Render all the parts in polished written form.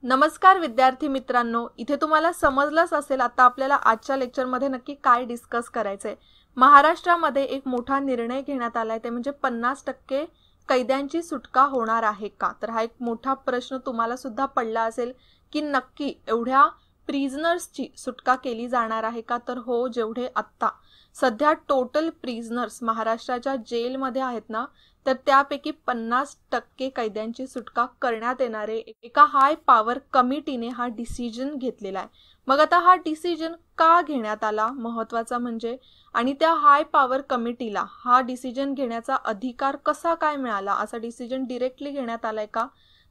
नमस्कार विद्यार्थी मित्रांनो, इथे तुम्हाला समजलंच असेल आता आपल्याला आजच्या लेक्चरमध्ये नक्की काय डिस्कस करायचंय। महाराष्ट्रामध्ये एक मोठा निर्णय घेण्यात आलाय, ते म्हणजे 50% कैद्यांची सुटका होणार आहे का? तर हा एक मोठा प्रश्न तुम्हाला सुद्धा पडला असेल की नक्की एवढ्या प्रिझनर्सची सुटका केली जाणार आहे का? तर हो, जेवढे आत्ता सध्या टोटल प्रिझनर्स महाराष्ट्राच्या जेलमध्ये आहेत ना, तर त्यापैकी 50% कैद्यांची सुटका करण्यात येणार आहे। एका हाय पॉवर कमिटीने हा डिसिजन घेतलेला आहे। मग आता हा डिसिजन का घेण्यात आला महत्त्वाचा म्हणजे, आणि त्या हाय पॉवर कमिटीला हा डिसिजन घेण्याचा अधिकार कसा काय मिळाला? असा डिसिजन डायरेक्टली घेण्यात आलाय का?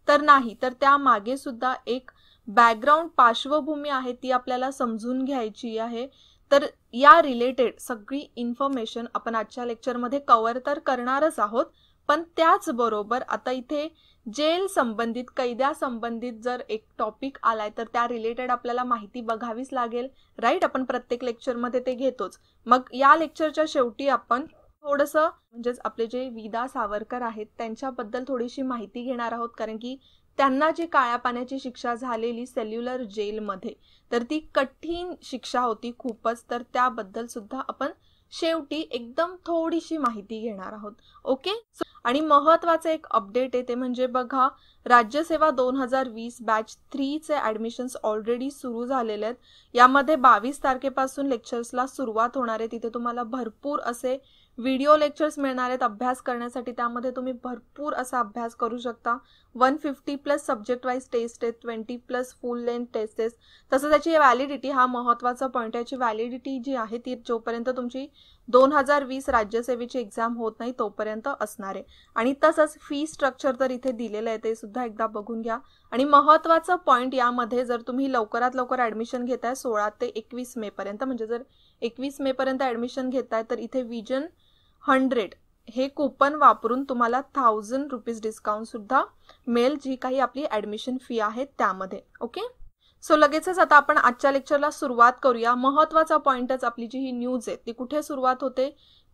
तर नाही, तर त्या मागे सुद्धा एक बॅकग्राऊंड पार्श्वभूमी आहे, ती आपल्याला समजून घ्यायची आहे। तर या रिलेटेड सगळी इन्फॉर्मेशन आपण आजच्या लेक्चरमध्ये कव्हर तर करणारच आहोत, पण त्याचबरोबर आता इथे जेल संबंधित कैद्या संबंधित जर एक टॉपिक आलाय तर त्या रिलेटेड आपल्याला माहिती बघावीच लागेल, राईट? आपण प्रत्येक लेक्चरमध्ये ते घेतोच। मग या लेक्चरच्या शेवटी आपण थोडंसं म्हणजेच आपले जे विदा सावरकर आहेत त्यांच्याबद्दल थोडीशी माहिती घेणार आहोत, कारण की त्यांना जी काळ्या पाण्याची शिक्षा झालेली सेल्युलर जेलमध्ये, तर ती कठीण शिक्षा होती खूपच, तर त्याबद्दल सुद्धा आपण शेवटी एकदम थोडीशी माहिती घेणार आहोत। ओके, आणि महत्त्वाचं एक अपडेट आहे ते म्हणजे बघा, राज्यसेवा 2020 बॅच 3 चे ॲडमिशन्स ऑलरेडी सुरू झालेले आहेत। यामध्ये 22 तारखेपासून लेक्चर्सला सुरुवात होणार आहे। तिथे तुम्हाला भरपूर असे व्हिडिओ लेक्चर्स मिळणार आहेत अभ्यास करण्यासाठी, त्यामध्ये तुम्ही भरपूर असा अभ्यास करू शकता। 150+ सब्जेक्ट वाईज टेस्ट आहेत, 20+ फुल लेंथ टेस्ट आहेत। तसं त्याची व्हॅलिडिटी, हा महत्त्वाचा पॉईंट आहे, याची व्हॅलिडिटी जी आहे ती जोपर्यंत तुमची 2020 राज्यसेवेची एक्झाम होत नाही तोपर्यंत असणार आहे। आणि तसंच फी स्ट्रक्चर तर इथे दिलेलं आहे, ते सुद्धा एकदा बघून घ्या। आणि महत्त्वाचा पॉईंट यामध्ये, जर तुम्ही लवकरात लवकर ॲडमिशन घेताय 16 ते 21 मे पर्यंत, म्हणजे जर 21 मे पर्यंत ॲडमिशन घेताय तर इथे विजन 100 हे कूपन वापरून तुम्हाला 1000 रुपीज डिस्काउंट सुद्धा मिळेल, जी काही आपली ॲडमिशन फी आहे त्यामध्ये। ओके, सो लगेचच आता आपण आजच्या लेक्चरला सुरुवात करूया। महत्त्वाचा पॉइंटच आपली जी ही न्यूज आहे ती कुठे सुरुवात होते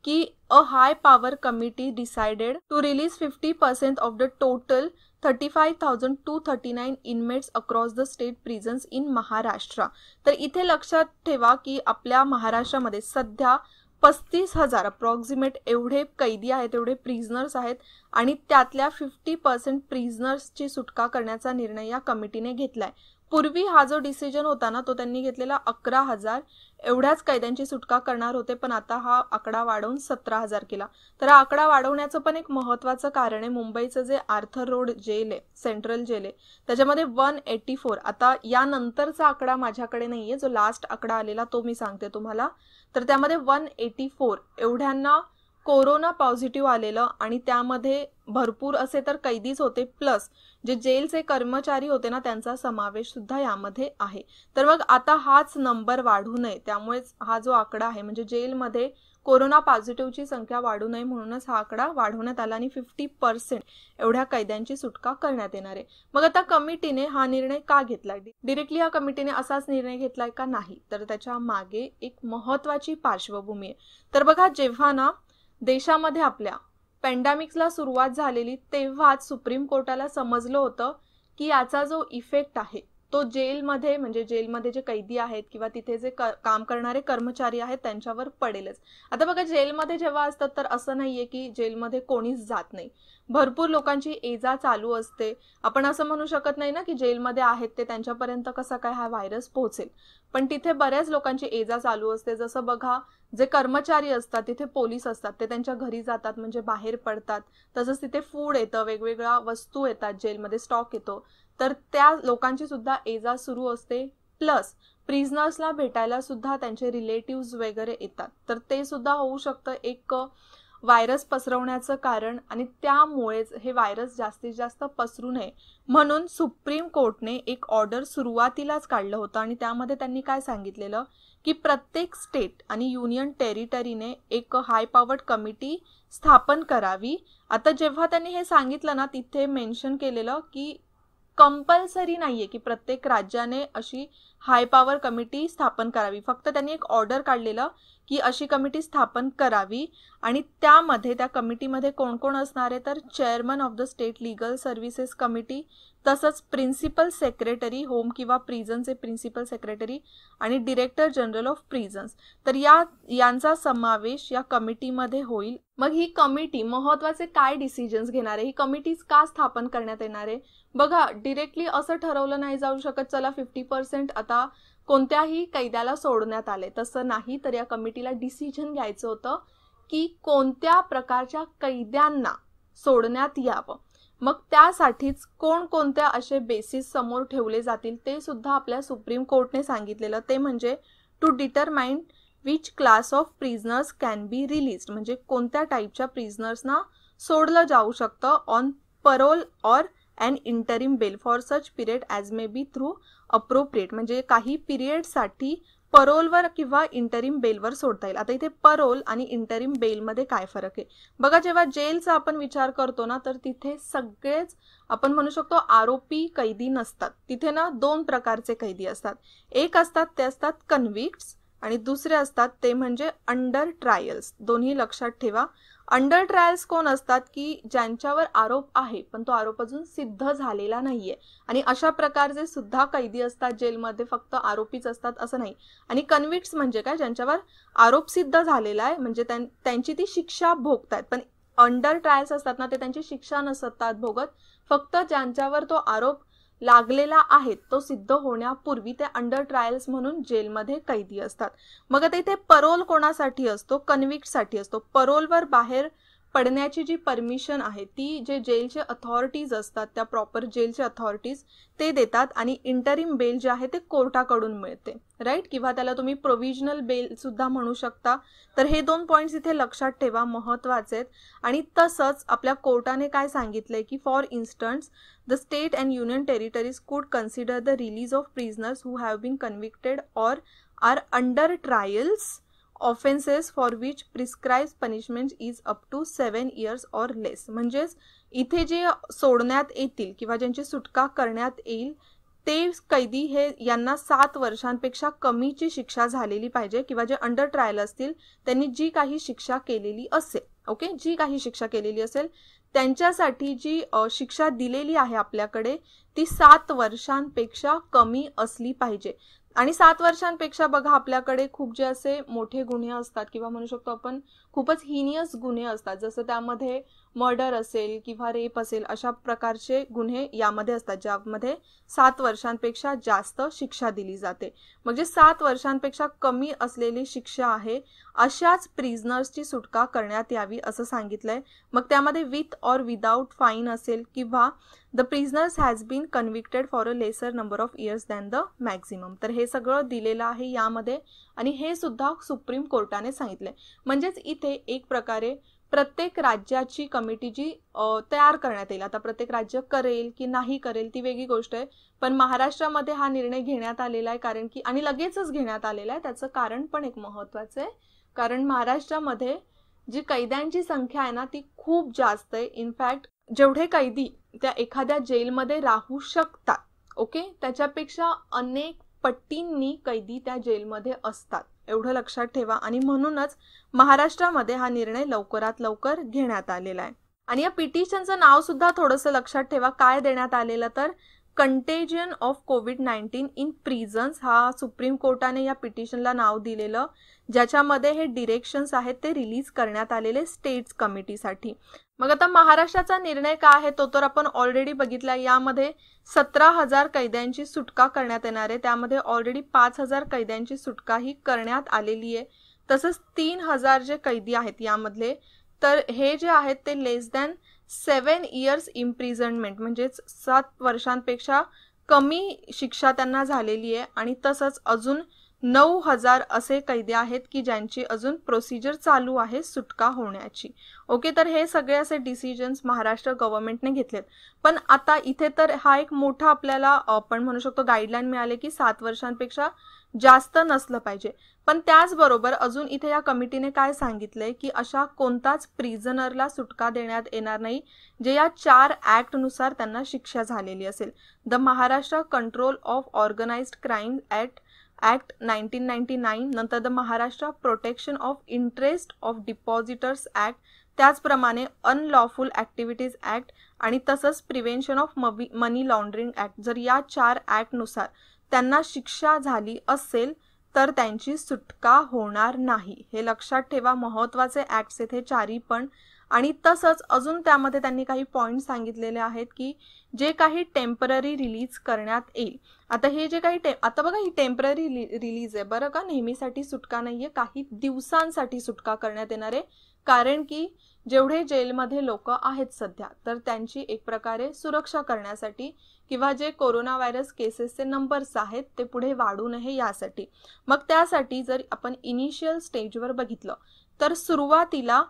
की a high power committee decided to release 50% of the total 35,239 inmates across the state prisons in Maharashtra. तर इथे लक्षात ठेवा की आपल्या महाराष्ट्रामध्ये सध्या 35,000 अप्रॉक्सिमेट एवढे कैदी आहेत, एवढे प्रिझनर्स आहेत, आणि त्यातल्या 50% प्रिझनर्सची सुटका करण्याचा निर्णय या कमिटीने घेतलाय। पूर्वी हा जो डिसिजन होता ना, तो त्यांनी घेतलेला 11,000 एवढ्याच कैद्यांची सुटका करणार होते, पण आता हा आकडा वाढवून 17,000 केला। तर हा आकडा वाढवण्याचं पण एक महत्त्वाचं कारण आहे, मुंबईचं जे आर्थर रोड जेल आहे, सेंट्रल जेल आहे, त्याच्यामध्ये 184, आता यानंतरचा आकडा माझ्याकडे नाहीये, जो लास्ट आकडा आलेला तो मी सांगते तुम्हाला। तर त्यामध्ये 184 एवढ्यांना कोरोना पॉझिटिव्ह आलेलं, आणि त्यामध्ये भरपूर असे तर कैदीच होते, प्लस जे जेलचे कर्मचारी होते ना त्यांचा समावेश सुद्धा यामध्ये आहे। तर मग आता हाच नंबर वाढू नये, त्यामुळेच हा जो आकडा आहे म्हणजे जेलमध्ये कोरोना पॉझिटिव्हची संख्या वाढू नये म्हणूनच हा आकडा वाढवण्यात आला, आणि 50% एवढ्या कैद्यांची सुटका करण्यात येणार आहे। मग आता कमिटीने हा निर्णय का घेतलाय? डायरेक्टली या कमिटीने असाच निर्णय घेतलाय का? नाही, तर त्याच्या मागे एक महत्त्वाची पार्श्वभूमी आहे। तर बघा, जेव्हा ना देशामध्ये आपल्या पॅन्डेमिक्सला सुरुवात झालेली, तेव्हाच सुप्रीम कोर्टाला समजलं होतं की याचा जो इफेक्ट आहे तो जेलमध्ये, म्हणजे जेलमध्ये जे कैदी आहेत किंवा तिथे जे काम करणारे कर्मचारी आहेत त्यांच्यावर पडेलच। आता बघा, जेलमध्ये जेव्हा असतात तर असं नाहीये की जेलमध्ये कोणीच जात नाही, भरपूर लोकांची ये-जा चालू असते। आपण असं म्हणू शकत नाही ना की जेलमध्ये आहेत ते त्यांच्यापर्यंत कसा काय हा व्हायरस पोहोचेल, पण तिथे बऱ्याच लोकांची ये-जा चालू असते। जसं बघा, जे कर्मचारी असतात तिथे पोलीस असतात, ते त्यांच्या घरी जातात म्हणजे बाहेर पडतात, तसंच तिथे फूड येतं, वेगवेगळ्या वस्तू येतात, जेलमध्ये स्टॉक येतो, तर त्या लोकांची सुद्धा ये-जा सुरू असते। प्लस प्रिझनर्सला भेटायला सुद्धा त्यांचे रिलेटिव्स वगैरे येतात, तर ते सुद्धा होऊ शकतं एक व्हायरस पसरवण्याचं कारण, आणि त्यामुळेच हे व्हायरस जास्तीत जास्त पसरू नये म्हणून सुप्रीम कोर्टने एक ऑर्डर सुरुवातीलाच काढलं होतं, आणि त्यामध्ये त्यांनी काय सांगितलेलं की प्रत्येक स्टेट आणि युनियन टेरिटरीने एक हाय पॉवर्ड कमिटी स्थापन करावी। आता जेव्हा त्यांनी हे सांगितलं ना, तिथे मेन्शन केलेलं की कंपल्सरी नाहीये की प्रत्येक राज्याने अशी हाय पॉवर कमिटी स्थापन करावी. फक्त त्यांनी एक ऑर्डर काढलेलं की अशी कमिटी स्थापन करावी आणि त्यामध्ये त्या कमिटीमध्ये कोण कोण असणार आहे तर chairman of the state legal services committee, तसंच प्रिन्सिपल सेक्रेटरी होम किंवा प्रिझनचे प्रिन्सिपल सेक्रेटरी आणि डिरेक्टर जनरल ऑफ प्रिझन्स. तर यांचा समावेश या कमिटीमध्ये होईल. मग ही कमिटी महत्त्वाचे काय डिसिजन्स घेणार आहे, ही कमिटीज का स्थापन करण्यात येणार आहे. बघा, डिरेक्टली असं ठरवलं नाही जाऊ शकत चला 50% आता कोणत्याही कैद्याला सोडण्यात आले, तसं नाही. तर या कमिटीला डिसिजन घ्यायचं होतं की कोणत्या प्रकारच्या कैद्यांना सोडण्यात यावं. मग त्यासाठीच कोणकोणत्या असे बेसिस समोर ठेवले जातील ते सुद्धा आपल्या सुप्रीम कोर्टने सांगितलेलं. ते म्हणजे to determine which class of prisoners can be released, म्हणजे कोणत्या टाईपच्या प्रिझनर्सना सोडलं जाऊ शकतं on parole or and interim bail for such period as may be through appropriate, म्हणजे काही पिरियडसाठी परोलवर किंवा इंटरिम बेलवर सोडता येईल. आता इथे परोल आणि इंटरिम बेलमध्ये काय फरक आहे बघा. जेव्हा जेलचा आपण विचार करतो ना तर तिथे सगळेच आपण म्हणू शकतो आरोपी कैदी नसतात. तिथे ना 2 प्रकारचे कैदी असतात. एक असतात ते असतात कन्व्हिक्ट्स आणि दुसरे असतात ते म्हणजे अंडर ट्रायल्स. दोन्ही लक्षात ठेवा. अंडर ट्रायल्स कोण असतात की ज्यांच्यावर आरोप आहे पण तो आरोप अजून सिद्ध झालेला नाहीये, आणि अशा प्रकारचे सुद्धा कैदी असतात जेलमध्ये, फक्त आरोपीच असतात असं नाही. आणि कन्व्हिक्ट्स म्हणजे काय, ज्यांच्यावर आरोप सिद्ध झालेला आहे म्हणजे त्यांची ती शिक्षा भोगतायत, पण अंडर ट्रायल्स असतात ना ते त्यांची शिक्षा नसतात भोगत, फक्त ज्यांच्यावर तो आरोप लागलेला आहे तो सिद्ध होण्यापूर्वी ते अंडर ट्रायल्स म्हणून जेलमध्ये कैदी असतात. मग आता इथे परोल कोणासाठी असतो, कन्व्हिक्टसाठी असतो. परोलवर बाहेर पडण्याची जी परमिशन आहे ती जे जेलचे अथॉरिटीज असतात, त्या प्रॉपर जेलचे अथॉरिटीज ते देतात, आणि इंटरिम बेल जे आहे ते कोर्टाकडून मिळते, राईट, किंवा त्याला तुम्ही प्रोव्हिजनल बेल सुद्धा म्हणू शकता. तर हे 2 पॉइंट्स इथे लक्षात ठेवा, महत्त्वाचे आहेत. आणि तसंच आपल्या कोर्टाने काय सांगितलंय की for instance the state and union territories could consider the release of prisoners who have been convicted or are under trials offences for which prescribe punishment is up to 7 years or less. म्हणजेच इथे जे सोडण्यात येतील किंवा ज्यांची सुटका करण्यात येईल ते कैदी हे यांना 7 वर्षांपेक्षा कमीची शिक्षा झालेली पाहिजे, किंवा जे अंडर ट्रायल असतील त्यांनी जी काही शिक्षा केलेली असेल, ओके, जी काही शिक्षा केलेली असेल त्यांच्यासाठी जी शिक्षा दिलेली आहे आपल्याकडे ती 7 वर्षांपेक्षा कमी असली पाहिजे. आणि 7 वर्षांपेक्षा बघा आपल्याकडे खूप जे असे मोठे गुन्हे असतात किंवा म्हणू शकतो आपण खूपच हिनियस गुन्हे असतात, जसं त्यामध्ये मर्डर असेल किंवा रेप असेल, अशा प्रकारचे गुन्हे यामध्ये असतात ज्यामध्ये 7 वर्षांपेक्षा जास्त शिक्षा दिली जाते. म्हणजे 7 वर्षांपेक्षा कमी असलेली शिक्षा आहे अशाच प्रिझनर्सची सुटका करण्यात यावी असं सांगितलंय. मग त्यामध्ये विथ ऑर विदाउट फाईन असेल किंवा the prisoners has been convicted for a lesser number of years than the maximum. तर हे सगळं दिलेलं आहे यामध्ये, आणि हे सुद्धा सुप्रीम कोर्टाने सांगितलंय. म्हणजेच इथे एक प्रकारे प्रत्येक राज्याची कमिटी जी तयार करण्यात येईल, आता प्रत्येक राज्य करेल की नाही करेल ती वेगळी गोष्ट आहे, पण महाराष्ट्रामध्ये हा निर्णय घेण्यात आलेला आहे कारण की, आणि लगेचच घेण्यात आलेला आहे. त्याचं कारण पण एक महत्त्वाचं आहे, कारण महाराष्ट्रामध्ये जी कैद्यांची संख्या आहे ना ती खूप जास्त आहे. इनफॅक्ट जेवढे कैदी त्या एखाद्या जेलमध्ये राहू शकतात, ओके, त्याच्यापेक्षा अनेक पट्टींनी कैदी त्या जेलमध्ये असतात, एवढं लक्षात ठेवा. आणि म्हणूनच महाराष्ट्रामध्ये हा निर्णय लवकरात लवकर घेण्यात आलेला आहे. आणि या पिटिशनचं नाव सुद्धा थोडंसं लक्षात ठेवा, काय देण्यात आलेलं तर कंटेजियन ऑफ कोविड-19 इन प्रिझन्स, हा सुप्रीम कोर्टाने या पिटिशनला नाव दिलेलं, ज्याच्यामध्ये हे डिरेक्शन्स आहेत ते रिलीज करण्यात आलेले स्टेट्स कमिटीसाठी. मग आता महाराष्ट्राचा निर्णय काय आहे तो तर आपण ऑलरेडी बघितला. यामध्ये 17,000 कैद्यांची सुटका करण्यात येणार आहे, त्यामध्ये ऑलरेडी 5,000 कैद्यांची सुटका ही करण्यात आलेली आहे. तसंच 3,000 जे कैदी आहेत यामधले, तर हे जे आहेत ते लेस दॅन 7 years इम्प्रिझनमेंट, म्हणजेच 7 वर्षांपेक्षा कमी शिक्षा त्यांना झालेली आहे. आणि तसंच अजून 9,000 असे कैदी आहेत की ज्यांची अजून प्रोसिजर चालू आहे सुटका होण्याची, ओके. तर हे सगळे असे डिसिजन्स महाराष्ट्र गव्हर्नमेंटने घेतलेत. पण आता इथे तर हा एक मोठा आपल्याला आपण म्हणू शकतो गाईडलाईन मिळाले की 7 वर्षांपेक्षा जास्त नसलं पाहिजे. पण त्याचबरोबर अजून इथे या कमिटीने काय सांगितलंय की अशा कोणताच प्रिझनरला सुटका देण्यात येणार नाही जे या 4 ॲक्टनुसार त्यांना शिक्षा झालेली असेल. The Maharashtra control of organised crime act 1999, नंतर the Maharashtra protection of interest of depositors act, त्याचप्रमाणे अनलॉफुल ॲक्टिव्हिटीज ॲक्ट आणि तसंच prevention of money laundering act. जर या 4 ॲक्टनुसार त्यांना शिक्षा झाली असेल तर त्यांची सुटका होणार नाही. हे लक्षात ठेवा, महत्त्वाचे ॲक्ट्स आहेत हे 4ही पण. आणि तसंच अजून त्यामध्ये त्यांनी काही पॉईंट सांगितलेले आहेत की जे काही टेम्पररी रिलीज करण्यात येईल. आता हे जे काही आता बघा ही टेम्पररी रिलीज आहे बरं का, नेहमीसाठी सुटका नाहीये, काही दिवसांसाठी सुटका करण्यात येणार आहे. कारण की जेवढे जेलमध्ये लोक आहेत सध्या तर त्यांची एक प्रकारे सुरक्षा करण्यासाठी किंवा जे कोरोना व्हायरस केसेसचे नंबर्स आहेत ते पुढे वाढू नये यासाठी. मग त्यासाठी जर आपण इनिशियल स्टेजवर बघितलं तर सुरुवातीला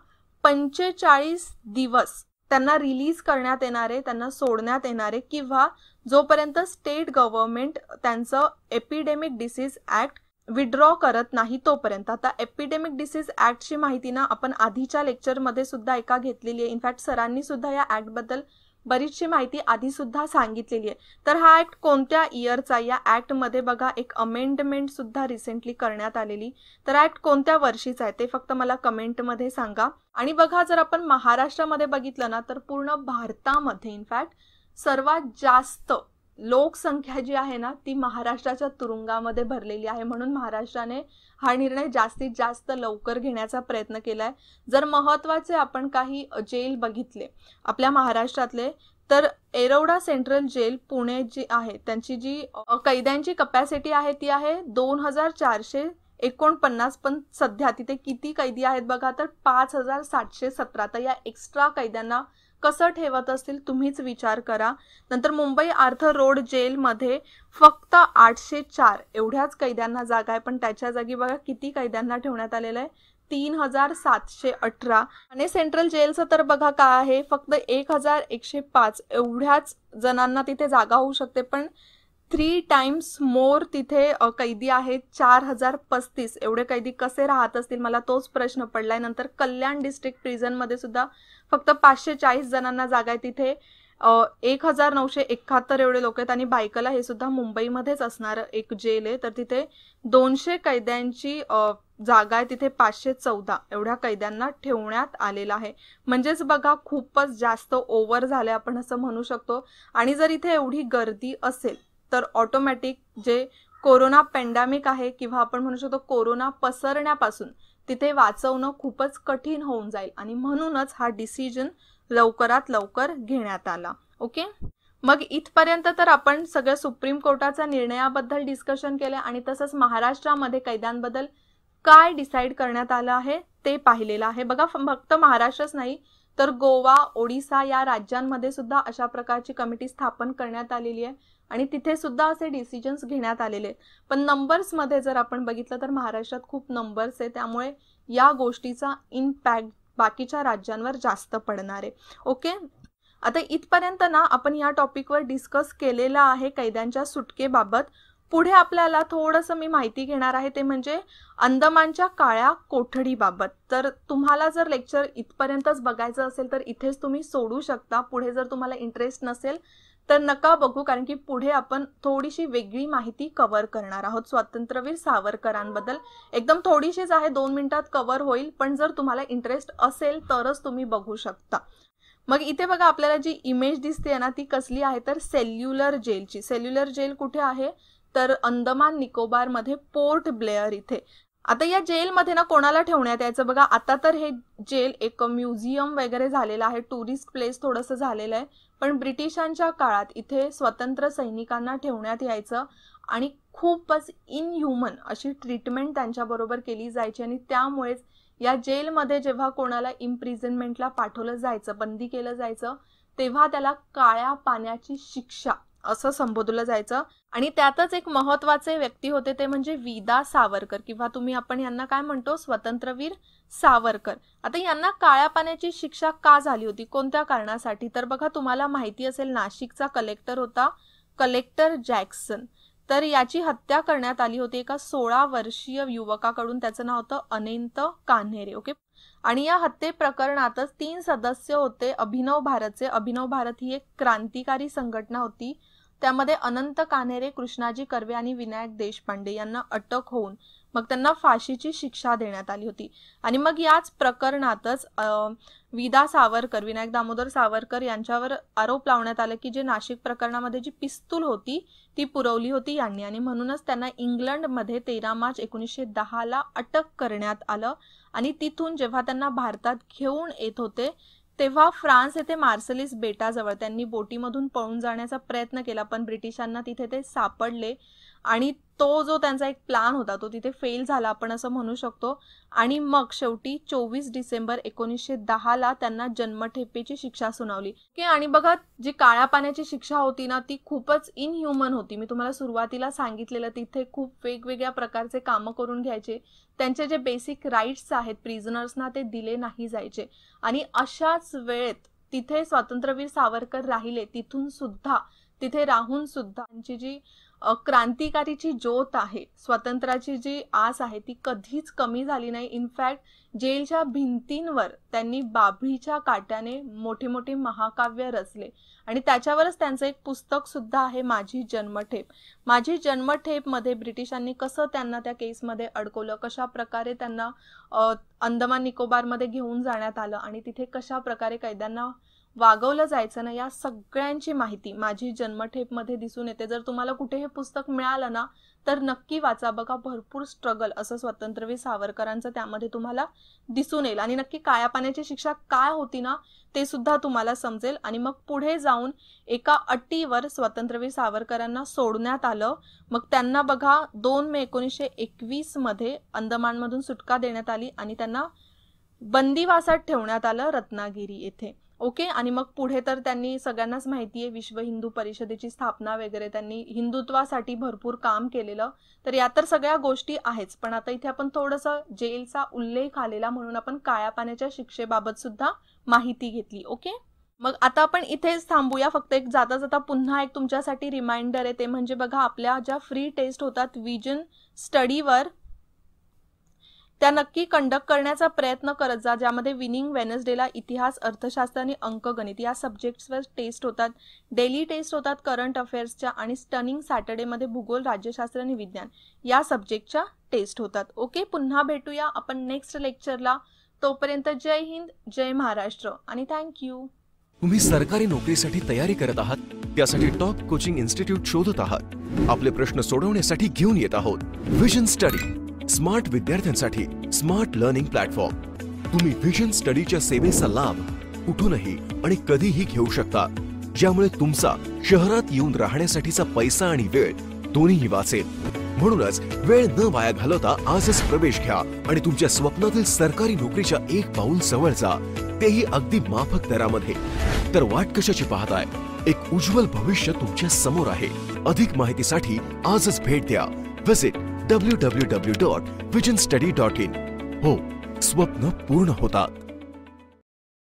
45 दिवस त्यांना रिलीज करण्यात येणारे, त्यांना सोडण्यात येणारे, किंवा जोपर्यंत स्टेट गव्हर्नमेंट त्यांचं एपिडेमिक डिसीज ॲक्ट विड्रॉ करत नाही तोपर्यंत. आता एपिडेमिक डिसीज ॲक्टची माहिती ना आपण आधीच्या लेक्चरमध्ये सुद्धा एका घेतलेली आहे. इनफॅक्ट सरांनी सुद्धा या ॲक्टबद्दल बरीचशी माहिती आधी सुद्धा सांगितलेली आहे. तर हा ॲक्ट कोणत्या इयरचा, या ॲक्टमध्ये बघा एक अमेंडमेंट सुद्धा रिसेंटली करण्यात आलेली. तर ॲक्ट कोणत्या वर्षीचा आहे ते फक्त मला कमेंटमध्ये सांगा. आणि बघा जर आपण महाराष्ट्रामध्ये बघितलं ना तर पूर्ण भारतामध्ये इनफॅक्ट सर्वात जास्त लोकसंख्या जी आहे ना ती महाराष्ट्राच्या तुरुंगामध्ये भरलेली आहे. म्हणून महाराष्ट्राने हा निर्णय जास्तीत जास्त लवकर घेण्याचा प्रयत्न केलाय. जर महत्त्वाचे आपण काही जेल बघितले आपल्या महाराष्ट्रातले तर येरवडा सेंट्रल जेल पुणे जी आहे त्यांची जी कैद्यांची कपॅसिटी आहे ती आहे 2449, पण सध्या तिथे किती कैदी आहेत बघा तर 5717. तर या एक्स्ट्रा कैद्यांना कसं ठेवत असतील तुम्हीच विचार करा. नंतर मुंबई आर्थर रोड जेलमध्ये फक्त 804 एवढ्याच कैद्यांना जागा आहे, पण त्याच्या जागी बघा किती कैद्यांना ठेवण्यात आलेलं आहे 3718. आणि सेंट्रल जेलचं तर बघा काय आहे फक्त 1105 एवढ्याच जणांना तिथे जागा होऊ शकते, पण 3 टाइम्स मोर तिथे कैदी आहेत 4035. एवढे कैदी कसे राहत असतील मला तोच प्रश्न पडलाय. नंतर कल्याण डिस्ट्रिक्ट प्रिझनमध्ये सुद्धा फक्त 540 जणांना जागा आहे, तिथे 1971 एवढे लोक आहेत. आणि बायकला हे सुद्धा मुंबईमध्येच असणारं एक जेल आहे, तर तिथे 200 कैद्यांची जागा आहे, तिथे 514 एवढ्या कैद्यांना ठेवण्यात आलेला आहे. म्हणजेच बघा खूपच जास्त ओव्हर झाले आपण असं म्हणू शकतो. आणि जर इथे एवढी गर्दी असेल तर ऑटोमॅटिक जे कोरोना पॅन्डेमिक आहे किंवा आपण म्हणू शकतो कोरोना पसरण्यापासून तिथे वाचवणं खूपच कठीण होऊन जाईल. आणि म्हणूनच हा डिसिजन लवकरात लवकर घेण्यात आला. ओके, मग इथपर्यंत तर आपण सगळ्या सुप्रीम कोर्टाच्या निर्णयाबद्दल डिस्कशन केले आणि तसंच महाराष्ट्रामध्ये कैद्यांबद्दल काय डिसाईड करण्यात आलं आहे ते पाहिलेलं आहे. बघा फक्त महाराष्ट्रच नाही तर गोवा, ओडिसा या राज्यांमध्ये सुद्धा अशा प्रकारची कमिटी स्थापन करण्यात आलेली आहे आणि तिथे सुद्धा असे डिसिजन्स घेण्यात आलेले आहेत. पण नंबर्समध्ये जर आपण बघितलं तर महाराष्ट्रात खूप नंबर्स आहे, त्यामुळे या गोष्टीचा इम्पॅक्ट बाकीच्या राज्यांवर जास्त पडणार आहे. ओके, आता इथपर्यंत ना आपण या टॉपिकवर डिस्कस केलेला आहे कैद्यांच्या सुटकेबाबत. पुढे आपल्याला थोडंसं मी माहिती घेणार आहे ते म्हणजे अंदमानच्या काळ्या कोठडीबाबत. तर तुम्हाला जर लेक्चर इथपर्यंतच बघायचं असेल तर इथेच तुम्ही सोडू शकता. पुढे जर तुम्हाला इंटरेस्ट नसेल तर नका बघू, कारण की पुढे आपण थोडीशी वेगळी माहिती कव्हर करणार आहोत स्वातंत्र्यवीर सावरकरांबद्दल. एकदम थोडीशीच आहे, 2 मिनिटात कव्हर होईल, पण जर तुम्हाला इंटरेस्ट असेल तरच तुम्ही बघू शकता. मग इथे बघा आपल्याला जी इमेज दिसते ना ती कसली आहे तर सेल्युलर जेलची. सेल्युलर जेल कुठे आहे तर अंदमान निकोबारमध्ये पोर्ट ब्लेअर इथे. आता या जेलमध्ये ना कोणाला ठेवण्यात यायचं बघा, आता तर हे जेल एक म्युझियम वगैरे झालेलं आहे, टुरिस्ट प्लेस थोडंसं झालेलं आहे, पण ब्रिटिशांच्या काळात इथे स्वतंत्र सैनिकांना ठेवण्यात यायचं आणि खूपच इनह्युमन अशी ट्रीटमेंट त्यांच्याबरोबर केली जायची. आणि त्यामुळेच या जेलमध्ये जेव्हा कोणाला इम्प्रिझनमेंटला पाठवलं जायचं, बंदी केलं जायचं, तेव्हा त्याला काळ्या पाण्याची शिक्षा असं संबोधलं जायचं. आणि त्यातच एक महत्त्वाचे व्यक्ती होते ते म्हणजे विदा सावरकर, किंवा तुम्ही आपण यांना काय म्हणतो स्वतंत्रवीर सावरकर. आता यांना काळ्या पाण्याची शिक्षा का झाली होती, कोणत्या कारणासाठी तर बघा तुम्हाला माहिती असेल नाशिकचा कलेक्टर होता कलेक्टर जॅक्सन. तर याची हत्या करण्यात आली होती एका 16 वर्षीय युवकाकडून. त्याचं नाव होतं अनंत कान्हेरे. ओके. आणि या हत्ये प्रकरणातच 3 सदस्य होते अभिनव भारतचे. अभिनव भारत ही एक क्रांतिकारी संघटना होती. त्यामध्ये अनंत कान्हेरे, कृष्णाजी कर्वे आणि विनायक देशपांडे यांना अटक होऊन मग त्यांना फाशीची शिक्षा देण्यात आली होती. आणि मग याच प्रकरणातच विदा सावरकर, विनायक दामोदर सावरकर यांच्यावर आरोप लावण्यात आला की जे नाशिक प्रकरणामध्ये जी पिस्तूल होती ती पुरवली होती यांनी, आणि म्हणूनच त्यांना इंग्लंडमध्ये 13 मार्च 1910 अटक करण्यात आलं. आणि तिथून जेव्हा त्यांना भारतात घेऊन येत होते तेव्हा फ्रान्स येथे मार्सलिस बेटाजवळ त्यांनी बोटीमधून पळून जाण्याचा प्रयत्न केला, पण ब्रिटिशांना तिथे ते सापडले आणि तो जो त्यांचा एक प्लान होता तो तिथे फेल झाला आपण असं म्हणू शकतो. आणि मग शेवटी 24 डिसेंबर 1910 त्यांना जन्मठेपेची शिक्षा सुनावली. आणि बघा, जी काळ्या पाण्याची शिक्षा होती ना ती खूपच इनह्युमन होती. मी तुम्हाला सुरुवातीला सांगितलेलं तिथे खूप वेगवेगळ्या प्रकारचे कामं करून घ्यायचे. त्यांचे जे बेसिक राईट्स आहेत प्रिझनर्सना ते दिले नाही जायचे. आणि अशाच वेळेत तिथे स्वातंत्र्यवीर सावरकर राहिले. तिथे राहून सुद्धा त्यांची जी क्रांतिकारीची ज्योत आहे, स्वातंत्र्याची जी आस आहे ती कधीच कमी झाली नाही. इनफॅक्ट जेलच्या भिंतींवर त्यांनी बाभळीच्या काट्याने मोठे मोठे महाकाव्य रचले आणि त्याच्यावरच त्यांचं एक पुस्तक सुद्धा आहे, माझी जन्मठेप. माझी जन्मठेप मध्ये ब्रिटिशांनी कसं त्यांना त्या केसमध्ये अडकवलं, कशा प्रकारे त्यांना अंदमान निकोबारमध्ये घेऊन जाण्यात आलं आणि तिथे कशा प्रकारे कैद्यांना वागवलं जायचं ना, या सगळ्यांची माहिती माझी जन्मठेपमध्ये दिसून येते. जर तुम्हाला कुठे हे पुस्तक मिळालं ना तर नक्की वाचा. बघा, भरपूर स्ट्रगल असं स्वातंत्र्यवीर सावरकरांचं त्यामध्ये तुम्हाला दिसून येईल आणि नक्की काळ्या पाण्याची शिक्षा काय होती ना ते सुद्धा तुम्हाला समजेल. आणि मग पुढे जाऊन एका अटीवर स्वातंत्र्यवीर सावरकरांना सोडण्यात आलं. मग त्यांना बघा 2 मे 1921 मध्ये अंदमानमधून सुटका देण्यात आली आणि त्यांना बंदिवासात ठेवण्यात आलं रत्नागिरी येथे. ओके. आणि मग पुढे तर त्यांनी सगळ्यांनाच माहिती आहे विश्व हिंदू परिषदेची स्थापना वगैरे, त्यांनी हिंदुत्वासाठी भरपूर काम केलेलं. तर या तर सगळ्या गोष्टी आहेच, पण आता इथे आपण थोडंसं जेलचा उल्लेख आलेला म्हणून आपण काळ्या पाण्याच्या शिक्षेबाबत सुद्धा माहिती घेतली. ओके. मग आता आपण इथेच थांबूया. फक्त एक जाता जाता पुन्हा एक तुमच्यासाठी रिमाइंडर आहे, ते म्हणजे बघा आपल्या ज्या फ्री टेस्ट होतात विजन स्टडीवर त्या नक्की कंडक्ट करण्याचा प्रयत्न करत जा, ज्यामध्ये विनिंग वेनसडेला इतिहास, अर्थशास्त्र आणि अंकगणित या सब्जेक्ट्सवर टेस्ट होतात. डेली टेस्ट होतात करंट अफेअर्सच्या आणि स्टनिंग सॅटर्डेमध्ये भूगोल, राज्यशास्त्र आणि विज्ञान या सब्जेक्टच्या टेस्ट होतात. ओके. पुन्हा भेटूया आपण नेक्स्ट लेक्चरला. तोपर्यंत जय हिंद, जय महाराष्ट्र आणि थँक्यू. तुम्ही सरकारी नोकरीसाठी तयारी करत आहात, त्यासाठी टॉप कोचिंग इन्स्टिट्यूट शोधत आहात, आपले प्रश्न सोडवण्यासाठी घेऊन येत आहोत विजन स्टडी. स्मार्ट विद्यार्थ्यांसाठी स्मार्ट लर्निंग प्लॅटफॉर्म. तुम्ही विजन स्टडीच्या सेवेचा लाभ कुठूनही आणि कधीही घेऊ शकता, ज्यामुळे तुमचा शहरात येऊन राहण्यासाठीचा पैसा आणि वेळ दोन्हीही वाचेल. म्हणूनच वेळ न वाया घालवता आजच प्रवेश घ्या आणि तुमच्या स्वप्नातील सरकारी नोकरीच्या एक पाऊल जवळ जा, तेही अगदी माफक दरामध्ये. तर वाट कशाची पाहताय? एक उज्ज्वल भविष्य तुमच्या समोर आहे. अधिक माहितीसाठी आजच भेट द्या. Visit www.visionstudy.in. हो, स्वप्न पूर्ण होतात.